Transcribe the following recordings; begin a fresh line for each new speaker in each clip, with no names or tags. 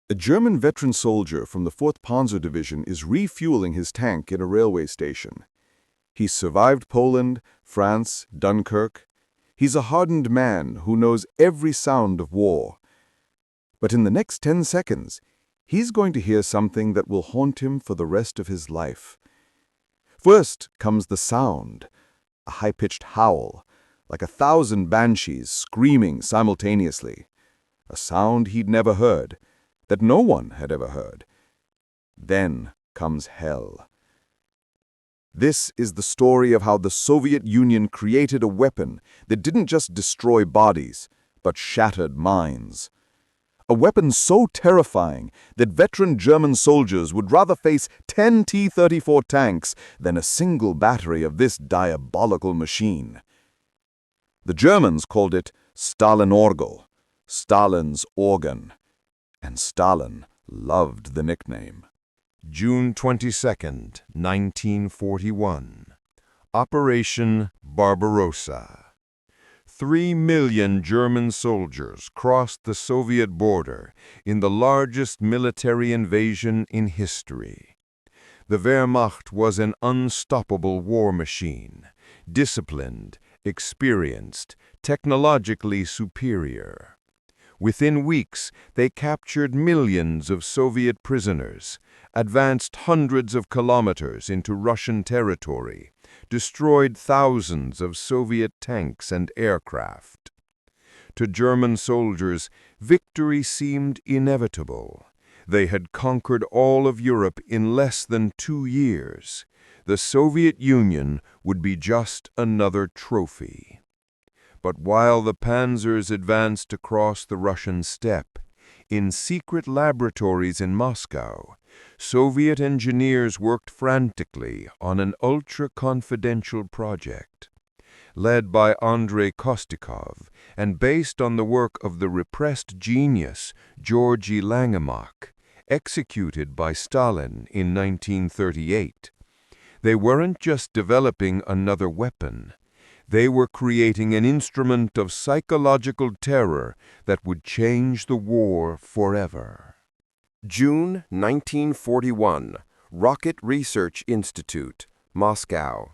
A German veteran soldier from the 4th Panzer Division is refueling his tank in a railway station. He's survived Poland, France, Dunkirk. He's a hardened man who knows every sound of war. But in the next 10 seconds, he's going to hear something that will haunt him for the rest of his life. First comes the sound, a high-pitched howl, like 1,000 banshees screaming simultaneously. A sound he'd never heard, that no one had ever heard. Then comes hell. This is the story of how the Soviet Union created a weapon that didn't just destroy bodies, but shattered minds. A weapon so terrifying that veteran German soldiers would rather face 10 T-34 tanks than a single battery of this diabolical machine. The Germans called it Stalinorgel, Stalin's organ. And Stalin loved the nickname.
June 22, 1941. Operation Barbarossa. 3 million German soldiers crossed the Soviet border in the largest military invasion in history. The Wehrmacht was an unstoppable war machine, disciplined, experienced, technologically superior. Within weeks, they captured millions of Soviet prisoners, advanced hundreds of kilometers into Russian territory, destroyed thousands of Soviet tanks and aircraft. To German soldiers, victory seemed inevitable. They had conquered all of Europe in less than 2 years. The Soviet Union would be just another trophy. But while the panzers advanced across the Russian steppe, in secret laboratories in Moscow, Soviet engineers worked frantically on an ultra-confidential project. Led by Andrei Kostikov and based on the work of the repressed genius Georgy Langemak, executed by Stalin in 1938, they weren't just developing another weapon. They were creating an instrument of psychological terror that would change the war forever.
June 1941, Rocket Research Institute, Moscow.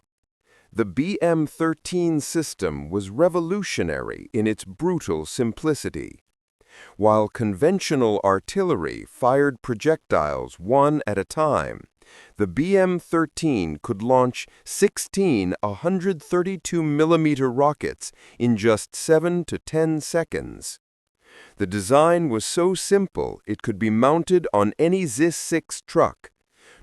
The BM-13 system was revolutionary in its brutal simplicity. While conventional artillery fired projectiles one at a time, the BM-13 could launch 16 132mm rockets in just 7 to 10 seconds. The design was so simple it could be mounted on any ZIS-6 truck.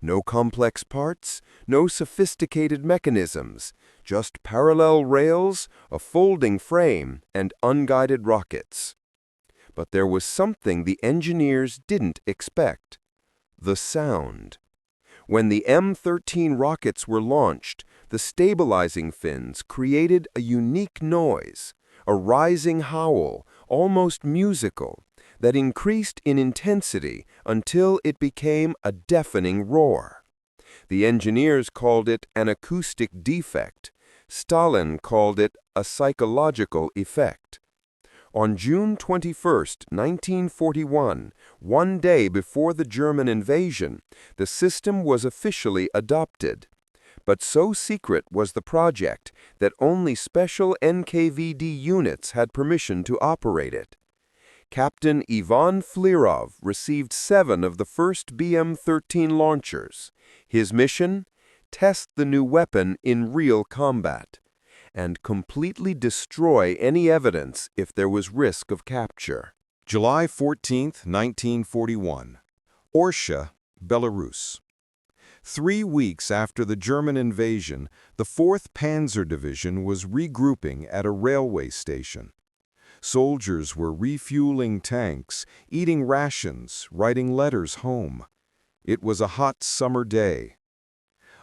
No complex parts, no sophisticated mechanisms, just parallel rails, a folding frame, and unguided rockets. But there was something the engineers didn't expect: the sound. When the M13 rockets were launched, the stabilizing fins created a unique noise, a rising howl, almost musical, that increased in intensity until it became a deafening roar. The engineers called it an acoustic defect. Stalin called it a psychological effect. On June 21, 1941, one day before the German invasion, the system was officially adopted. But so secret was the project that only special NKVD units had permission to operate it. Captain Ivan Flerov received 7 of the first BM-13 launchers. His mission? Test the new weapon in real combat and completely destroy any evidence if there was risk of capture.
July 14, 1941. Orsha, Belarus. 3 weeks after the German invasion, the 4th Panzer Division was regrouping at a railway station. Soldiers were refueling tanks, eating rations, writing letters home. It was a hot summer day.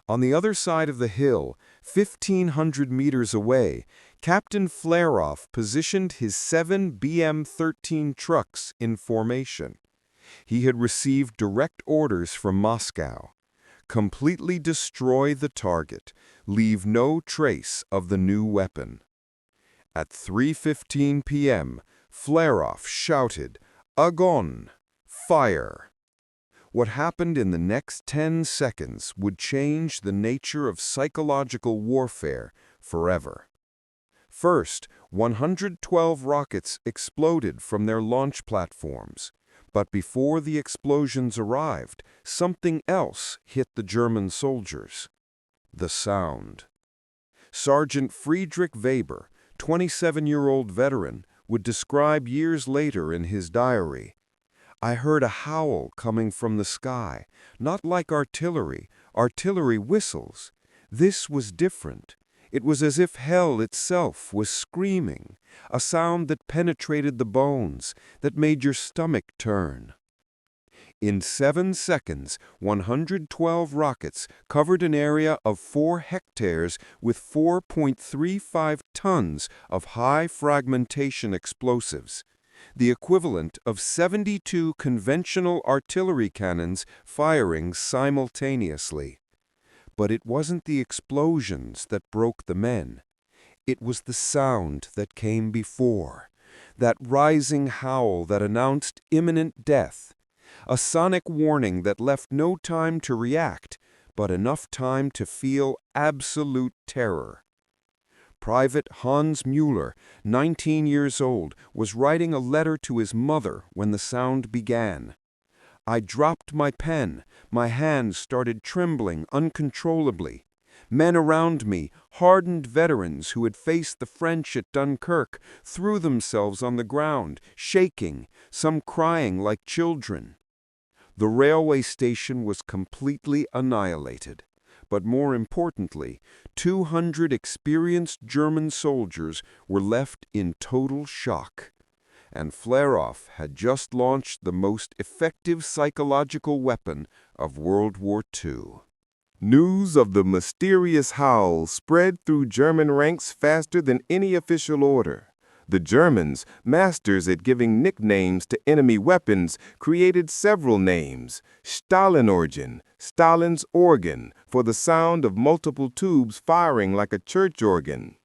On the other side of the hill, 1,500 meters away, Captain Flerov positioned his 7 BM-13 trucks in formation. He had received direct orders from Moscow: completely destroy the target, leave no trace of the new weapon. At 3:15 p.m., Flerov shouted, "Agon!"
Fire. What happened in the next 10 seconds would change the nature of psychological warfare forever. First, 112 rockets exploded from their launch platforms. But before the explosions arrived, something else hit the German soldiers. The sound. Sergeant Friedrich Weber, 27-year-old veteran, would describe years later in his diary, "I heard a howl coming from the sky, not like artillery whistles. This was different. It was as if hell itself was screaming, a sound that penetrated the bones, that made your stomach turn." In 7 seconds, 112 rockets covered an area of 4 hectares with 4.35 tons of high fragmentation explosives, the equivalent of 72 conventional artillery cannons firing simultaneously. But it wasn't the explosions that broke the men. It was the sound that came before, that rising howl that announced imminent death, a sonic warning that left no time to react, but enough time to feel absolute terror. Private Hans Müller, 19 years old, was writing a letter to his mother when the sound began. "I dropped my pen. My hands started trembling uncontrollably. Men around me, hardened veterans who had faced the French at Dunkirk, threw themselves on the ground, shaking, some crying like children." The railway station was completely annihilated. But more importantly, 200 experienced German soldiers were left in total shock. And Flerov had just launched the most effective psychological weapon of World War II.
News of the mysterious howl spread through German ranks faster than any official order. The Germans, masters at giving nicknames to enemy weapons, created several names: Stalinordgen, Stalin's organ, for the sound of multiple tubes firing like a church organ;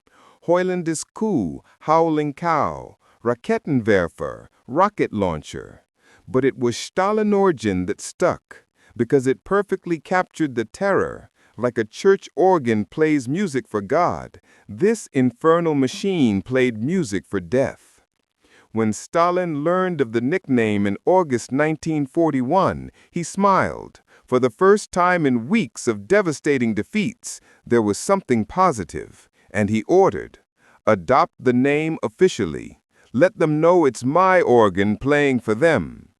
Heulendes Kuh, howling cow; Raketenwerfer, rocket launcher. But it was Stalinordgen that stuck, because it perfectly captured the terror. Like a church organ plays music for God, this infernal machine played music for death. When Stalin learned of the nickname in August 1941, he smiled. For the first time in weeks of devastating defeats, there was something positive, and he ordered, "Adopt the name officially. Let them know it's my organ playing for them."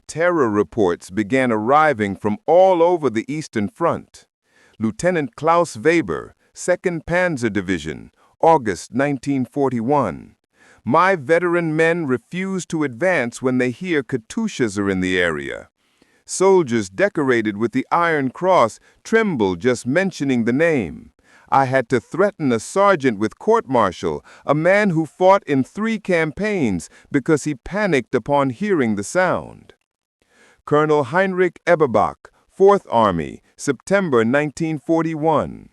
Terror reports began arriving from all over the Eastern Front. Lieutenant Klaus Weber, 2nd Panzer Division, August 1941. "My veteran men refuse to advance when they hear Katyushas are in the area. Soldiers decorated with the Iron Cross tremble just mentioning the name. I had to threaten a sergeant with court-martial, a man who fought in 3 campaigns, because he panicked upon hearing the sound." Colonel Heinrich Eberbach, 4th Army, September 1941.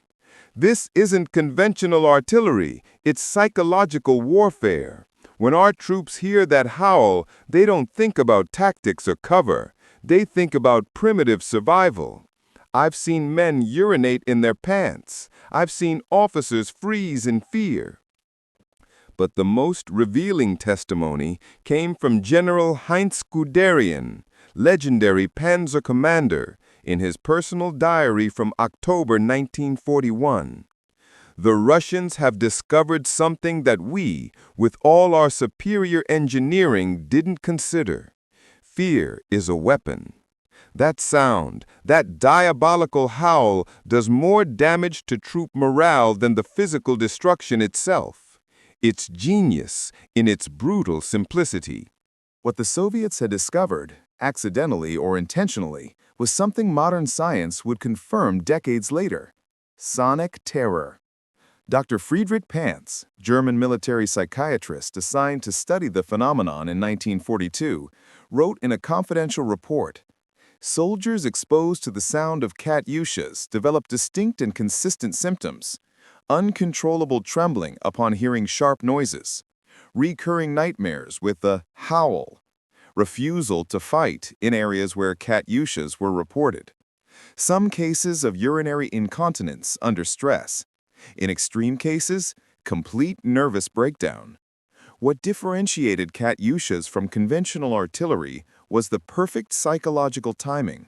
"This isn't conventional artillery, it's psychological warfare. When our troops hear that howl, they don't think about tactics or cover. They think about primitive survival. I've seen men urinate in their pants. I've seen officers freeze in fear." But the most revealing testimony came from General Heinz Guderian, legendary Panzer commander, in his personal diary from October 1941. "The Russians have discovered something that we, with all our superior engineering, didn't consider. Fear is a weapon. That sound, that diabolical howl, does more damage to troop morale than the physical destruction itself. It's genius in its brutal simplicity." What the Soviets had discovered, accidentally or intentionally, was something modern science would confirm decades later: sonic terror. Dr. Friedrich Pantz, German military psychiatrist assigned to study the phenomenon in 1942, wrote in a confidential report, "Soldiers exposed to the sound of Katyushas develop distinct and consistent symptoms: uncontrollable trembling upon hearing sharp noises, recurring nightmares with the howl,
refusal to fight in areas where Katyushas were reported, some cases of urinary incontinence under stress, in extreme cases, complete nervous breakdown. What differentiated Katyushas from conventional artillery was the perfect psychological timing.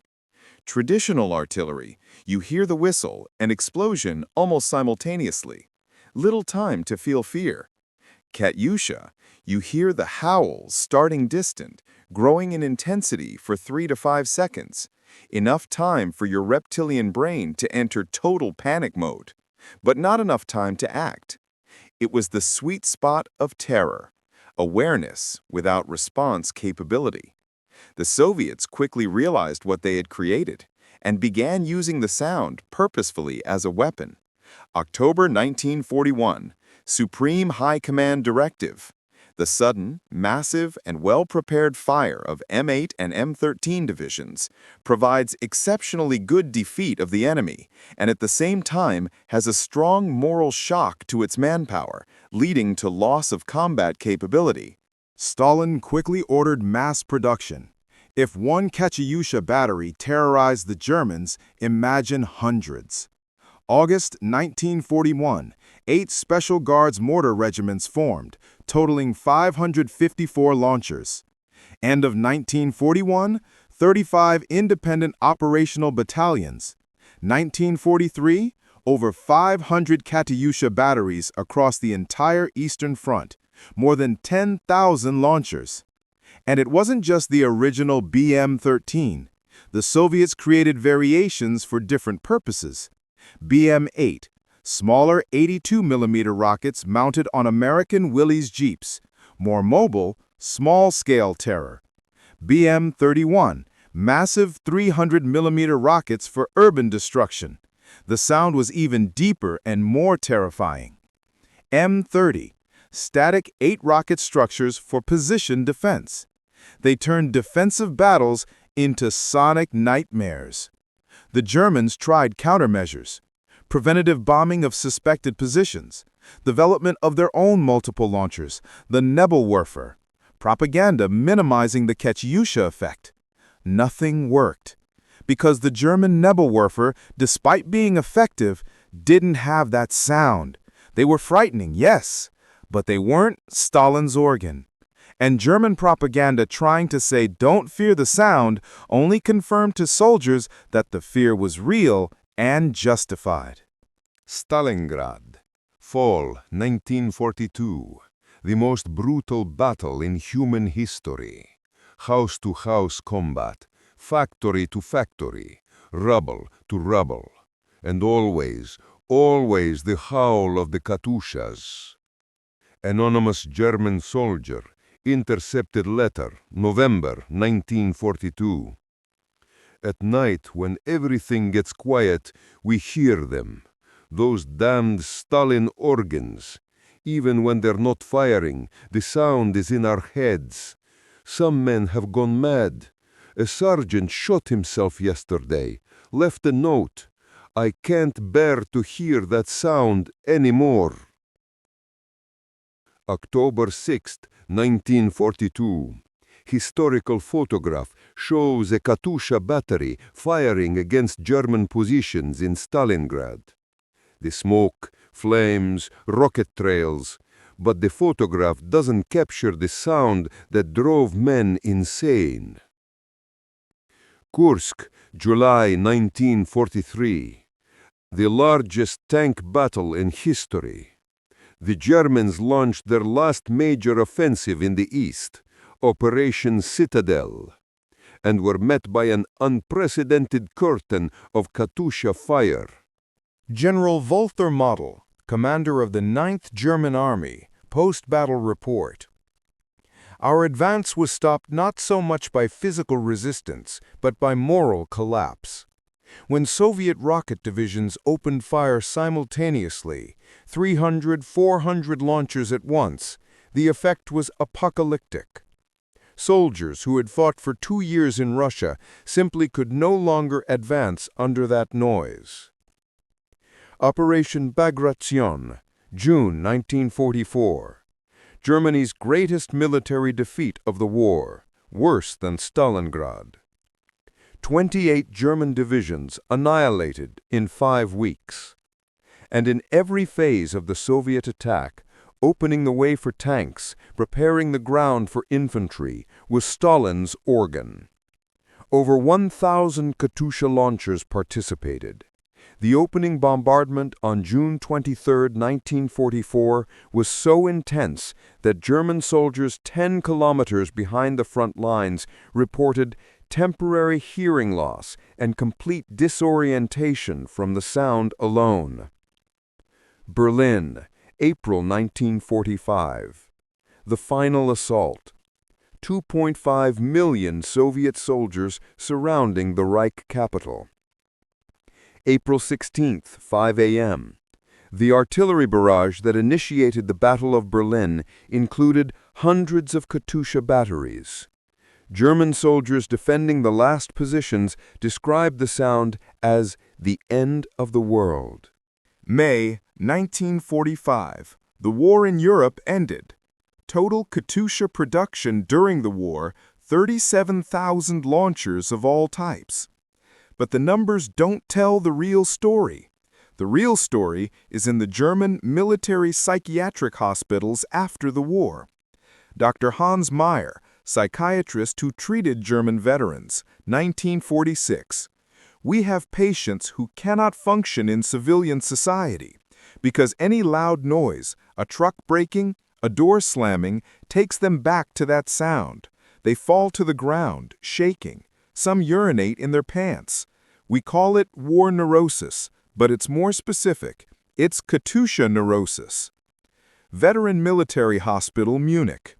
Traditional artillery, you hear the whistle and explosion almost simultaneously. Little time to feel fear. Katyusha, you hear the howl starting distant, growing in intensity for 3 to 5 seconds. Enough time for your reptilian brain to enter total panic mode, but not enough time to act. It was the sweet spot of terror, awareness without response capability. The Soviets quickly realized what they had created and began using the sound purposefully as a weapon. October 1941, Supreme High Command Directive. The sudden, massive, and well-prepared fire of M8 and M13 divisions provides exceptionally good defeat of the enemy and at the same time has a strong moral shock to its manpower, leading to loss of combat capability.
Stalin quickly ordered mass production. If one Katyusha battery terrorized the Germans, imagine hundreds. August 1941, 8 Special Guards mortar regiments formed, totaling 554 launchers. End of 1941, 35 independent operational battalions. 1943, over 500 Katyusha batteries across the entire Eastern Front, more than 10,000 launchers. And it wasn't just the original BM-13. The Soviets created variations for different purposes. BM-8, smaller 82mm rockets mounted on American Willys Jeeps, more mobile, small-scale terror. BM-31, massive 300mm rockets for urban destruction. The sound was even deeper and more terrifying. M-30, static 8-rocket structures for position defense. They turned defensive battles into sonic nightmares. The Germans tried countermeasures, preventative bombing of suspected positions, development of their own multiple launchers, the Nebelwerfer, propaganda minimizing the Katyusha effect. Nothing worked, because the German Nebelwerfer, despite being effective, didn't have that sound. They were frightening, yes, but they weren't Stalin's organ. And German propaganda trying to say don't fear the sound only confirmed to soldiers that the fear was real and justified.
Stalingrad, fall 1942, the most brutal battle in human history. House-to-house combat, factory to factory, rubble to rubble, and always, always the howl of the Katyushas. Anonymous German soldier, intercepted letter, November 1942. At night, when everything gets quiet, we hear them, those damned Stalin organs. Even when they're not firing, the sound is in our heads. Some men have gone mad. A sergeant shot himself yesterday, left a note. I can't bear to hear that sound anymore. October 6, 1942. Historical photograph shows a Katyusha battery firing against German positions in Stalingrad. The smoke, flames, rocket trails, but the photograph doesn't capture the sound that drove men insane. Kursk, July 1943. The largest tank battle in history. The Germans launched their last major offensive in the east, Operation Citadel, and were met by an unprecedented curtain of Katyusha fire.
General Walther Model, commander of the 9th German Army, post-battle report. Our advance was stopped not so much by physical resistance, but by moral collapse. When Soviet rocket divisions opened fire simultaneously, 300, 400 launchers at once, the effect was apocalyptic. Soldiers who had fought for 2 years in Russia simply could no longer advance under that noise. Operation Bagration, June 1944. Germany's greatest military defeat of the war, worse than Stalingrad. 28 German divisions annihilated in 5 weeks. And in every phase of the Soviet attack, opening the way for tanks, preparing the ground for infantry, was Stalin's organ. Over 1,000 Katyusha launchers participated. The opening bombardment on June 23, 1944, was so intense that German soldiers 10 kilometers behind the front lines reported temporary hearing loss and complete disorientation from the sound alone. Berlin, April 1945. The final assault. 2.5 million Soviet soldiers surrounding the Reich capital. April 16, 5 a.m. The artillery barrage that initiated the Battle of Berlin included hundreds of Katyusha batteries. German soldiers defending the last positions described the sound as the end of the world.
May 1945. The war in Europe ended. Total Katyusha production during the war, 37,000 launchers of all types. But the numbers don't tell the real story. The real story is in the German military psychiatric hospitals after the war. Dr. Hans Meyer, psychiatrist who treated German veterans, 1946. We have patients who cannot function in civilian society because any loud noise, a truck braking, a door slamming, takes them back to that sound. They fall to the ground, shaking. Some urinate in their pants. We call it war neurosis, but it's more specific. It's Katyusha neurosis. Veteran Military Hospital, Munich.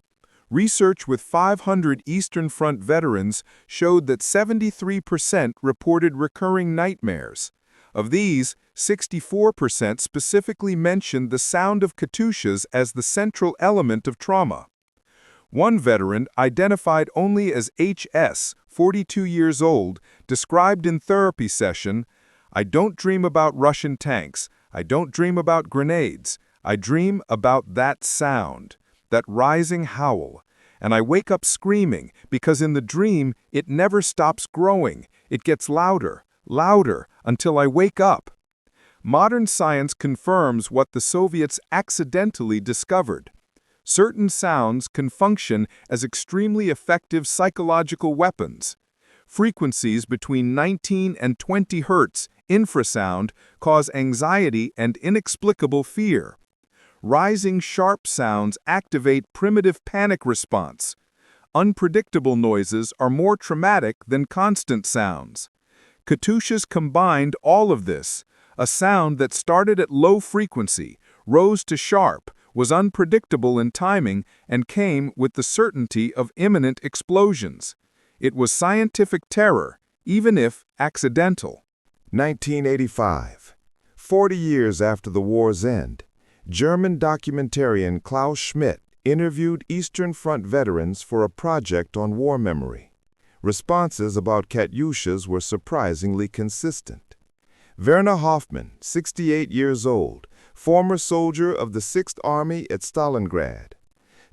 Research with 500 Eastern Front veterans showed that 73% reported recurring nightmares. Of these, 64% specifically mentioned the sound of Katyushas as the central element of trauma. One veteran, identified only as HS, 42 years old, described in therapy session, "I don't dream about Russian tanks. I don't dream about grenades. I dream about that sound, that rising howl. And I wake up screaming because in the dream it never stops growing. It gets louder, louder, until I wake up." Modern science confirms what the Soviets accidentally discovered. Certain sounds can function as extremely effective psychological weapons. Frequencies between 19 and 20 Hz, infrasound, cause anxiety and inexplicable fear. Rising sharp sounds activate primitive panic response. Unpredictable noises are more traumatic than constant sounds. Katyushas combined all of this. A sound that started at low frequency, rose to sharp, was unpredictable in timing, and came with the certainty of imminent explosions. It was scientific terror, even if accidental.
1985. 40 years after the war's end, German documentarian Klaus Schmidt interviewed Eastern Front veterans for a project on war memory. Responses about Katyushas were surprisingly consistent. Werner Hoffman, 68 years old, former soldier of the 6th Army at Stalingrad.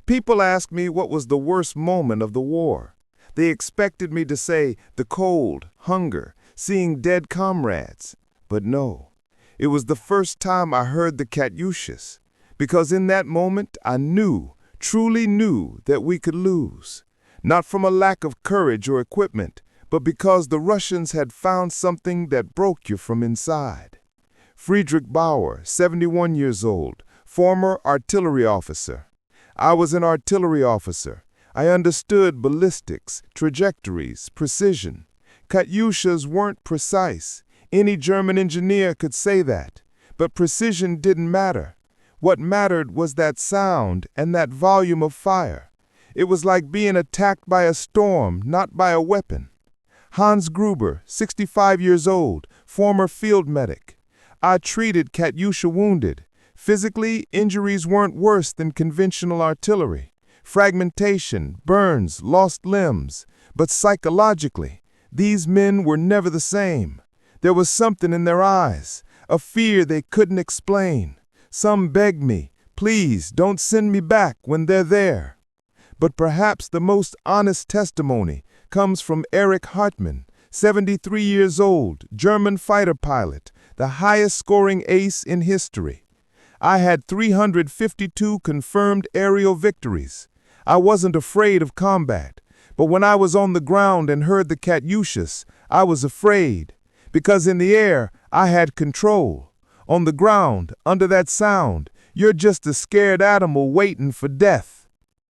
"People ask me what was the worst moment of the war. They expected me to say the cold, hunger, seeing dead comrades. But no, it was the first time I heard the Katyushas, because in that moment I knew, truly knew, that we could lose. Not from a lack of courage or equipment, but because the Russians had found something that broke you from inside." Friedrich Bauer, 71 years old, former artillery officer. "I was an artillery officer. I understood ballistics, trajectories, precision. Katyushas weren't precise. Any German engineer could say that. But precision didn't matter. What mattered was that sound and that volume of fire. It was like being attacked by a storm, not by a weapon." Hans Gruber, 65 years old, former field medic. "I treated Katyusha wounded. Physically, injuries weren't worse than conventional artillery. Fragmentation, burns, lost limbs. But psychologically, these men were never the same. There was something in their eyes, a fear they couldn't explain. Some begged me, 'Please, don't send me back when they're there.'
But perhaps the most honest testimony comes from Erich Hartmann, 73 years old, German fighter pilot, the highest-scoring ace in history. I had 352 confirmed aerial victories. I wasn't afraid of combat, but when I was on the ground and heard the Katyushas, I was afraid, because in the air I had control. On the ground, under that sound, you're just a scared animal waiting for death.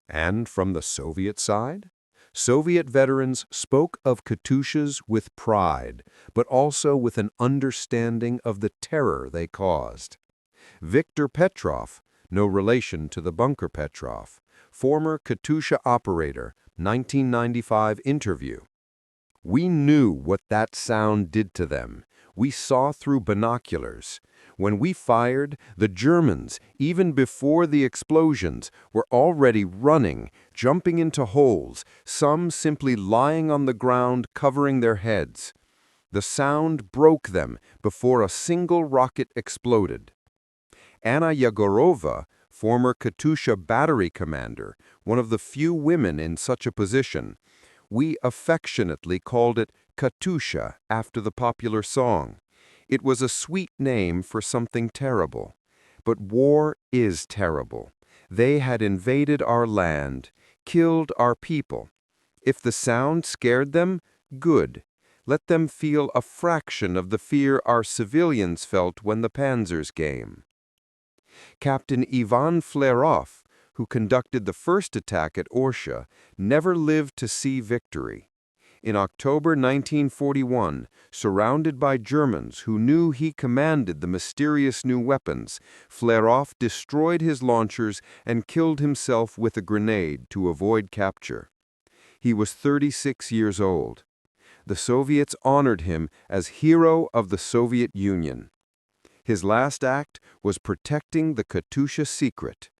And from the Soviet side? Soviet veterans spoke of Katyushas with pride, but also with an understanding of the terror they caused. Viktor Petrov, no relation to the bunker Petrov, former Katyusha operator, 1995 interview. We knew what that sound did to them. We saw through binoculars. When we fired, the Germans, even before the explosions, were already running, jumping into holes, some simply lying on the ground covering their heads. The sound broke them before a single rocket exploded. Anna Yegorova, former Katyusha battery commander, one of the few women in such a position, we affectionately called it Katyusha after the popular song. It was a sweet name for something terrible. But war is terrible. They had invaded our land, killed our people. If the sound scared them, good. Let them feel a fraction of the fear our civilians felt when the panzers came. Captain Ivan Flerov, who conducted the first attack at Orsha, never lived to see victory. In October 1941, surrounded by Germans who knew he commanded the mysterious new weapons, Flerov destroyed his launchers and killed himself with a grenade to avoid capture. He was 36 years old. The Soviets honored him as Hero of the Soviet Union. His last act was protecting the Katyusha secret.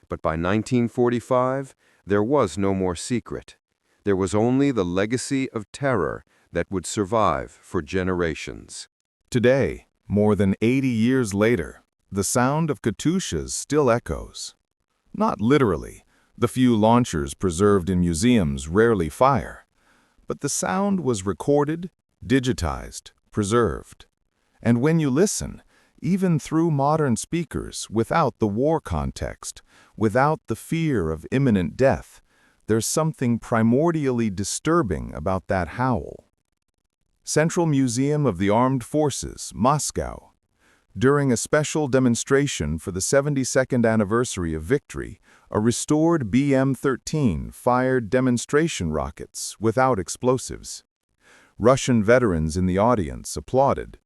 But by 1945, there was no more secret. There was only the legacy of terror that would survive for generations.
Today, more than 80 years later, the sound of Katyushas still echoes. Not literally. The few launchers preserved in museums rarely fire. But the sound was recorded, digitized, preserved. And when you listen, even through modern speakers, without the war context, without the fear of imminent death, there's something primordially disturbing about that howl. Central Museum of the Armed Forces, Moscow. During a special demonstration for the 72nd anniversary of victory, a restored BM-13 fired demonstration rockets without explosives. Russian veterans in the audience applauded.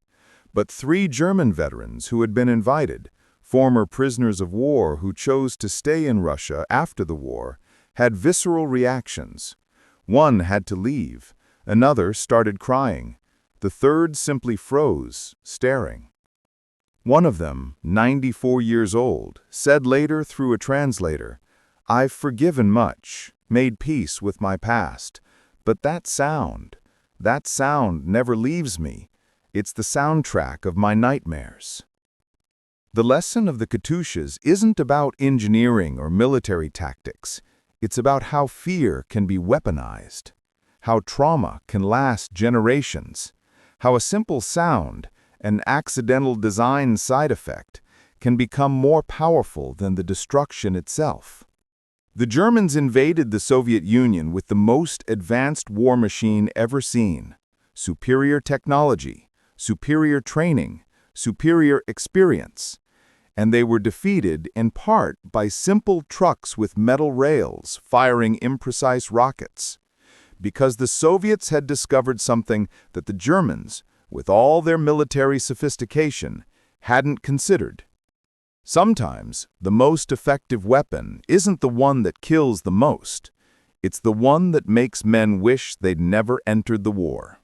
But 3 German veterans who had been invited, former prisoners of war who chose to stay in Russia after the war, had visceral reactions. One had to leave, another started crying, the third simply froze, staring. One of them, 94 years old, said later through a translator, "I've forgiven much, made peace with my past, but that sound never leaves me. It's the soundtrack of my nightmares." The lesson of the Katyushas isn't about engineering or military tactics. It's about how fear can be weaponized, how trauma can last generations, how a simple sound, an accidental design side effect, can become more powerful than the destruction itself. The Germans invaded the Soviet Union with the most advanced war machine ever seen, superior technology, superior training, superior experience. And they were defeated in part by simple trucks with metal rails firing imprecise rockets, because the Soviets had discovered something that the Germans, with all their military sophistication, hadn't considered. Sometimes the most effective weapon isn't the one that kills the most, it's the one that makes men wish they'd never entered the war.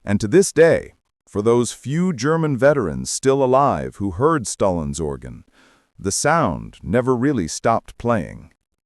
And to this day, for those few German veterans still alive who heard Stalin's organ, the sound never really stopped playing.